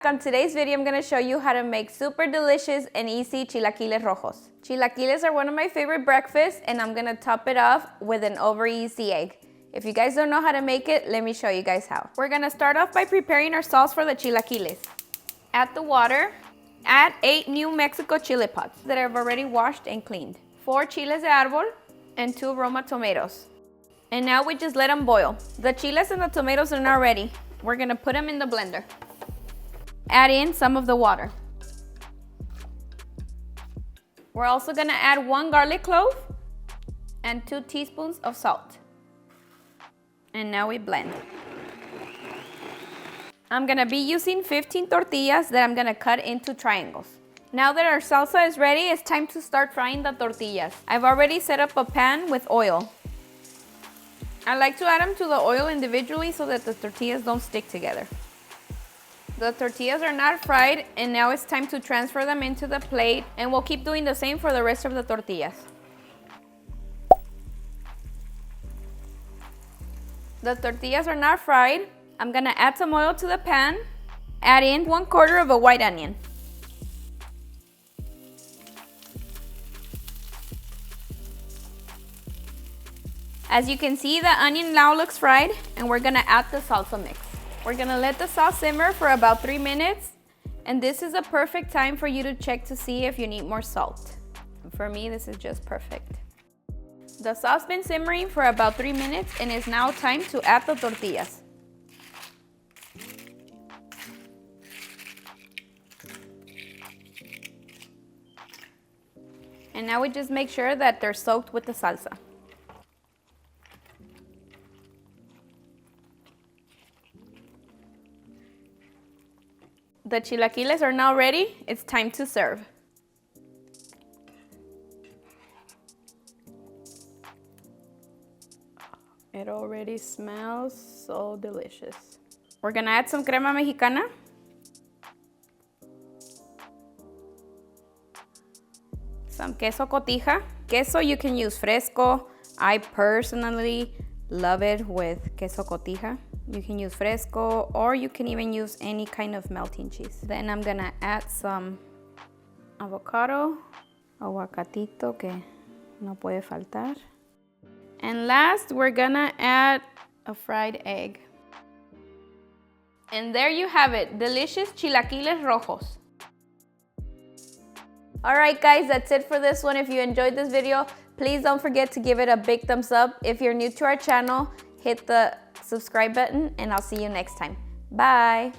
On today's video, I'm gonna show you how to make super delicious and easy chilaquiles rojos. Chilaquiles are one of my favorite breakfasts, and I'm gonna top it off with an over easy egg. If you guys don't know how to make it, let me show you guys how. We're gonna start off by preparing our sauce for the chilaquiles. Add the water. Add 8 New Mexico chili pods that I've already washed and cleaned. 4 chiles de arbol and 2 roma tomatoes. And now we just let them boil. The chiles and the tomatoes are now ready. We're gonna put them in the blender. Add in some of the water. We're also gonna add 1 garlic clove and 2 teaspoons of salt. And now we blend. I'm gonna be using 15 tortillas that I'm gonna cut into triangles. Now that our salsa is ready, it's time to start frying the tortillas. I've already set up a pan with oil. I like to add them to the oil individually so that the tortillas don't stick together. The tortillas are not fried, and now it's time to transfer them into the plate, and we'll keep doing the same for the rest of the tortillas. The tortillas are not fried. I'm gonna add some oil to the pan. Add in 1/4 of a white onion. As you can see, the onion now looks fried, and we're gonna add the salsa mix. We're gonna let the sauce simmer for about 3 minutes, and this is a perfect time for you to check to see if you need more salt. For me, this is just perfect. The sauce has been simmering for about 3 minutes, and it's now time to add the tortillas. And now we just make sure that they're soaked with the salsa. The chilaquiles are now ready. It's time to serve. It already smells so delicious. We're gonna add some crema mexicana. Some queso cotija. Queso you can use fresco. I personally love it with queso cotija. You can use fresco, or you can even use any kind of melting cheese. Then I'm gonna add some avocado, aguacatito que no puede faltar. And last, we're gonna add a fried egg. And there you have it, delicious chilaquiles rojos. All right, guys, that's it for this one. If you enjoyed this video, please don't forget to give it a big thumbs up. If you're new to our channel, hit the subscribe button, and I'll see you next time. Bye.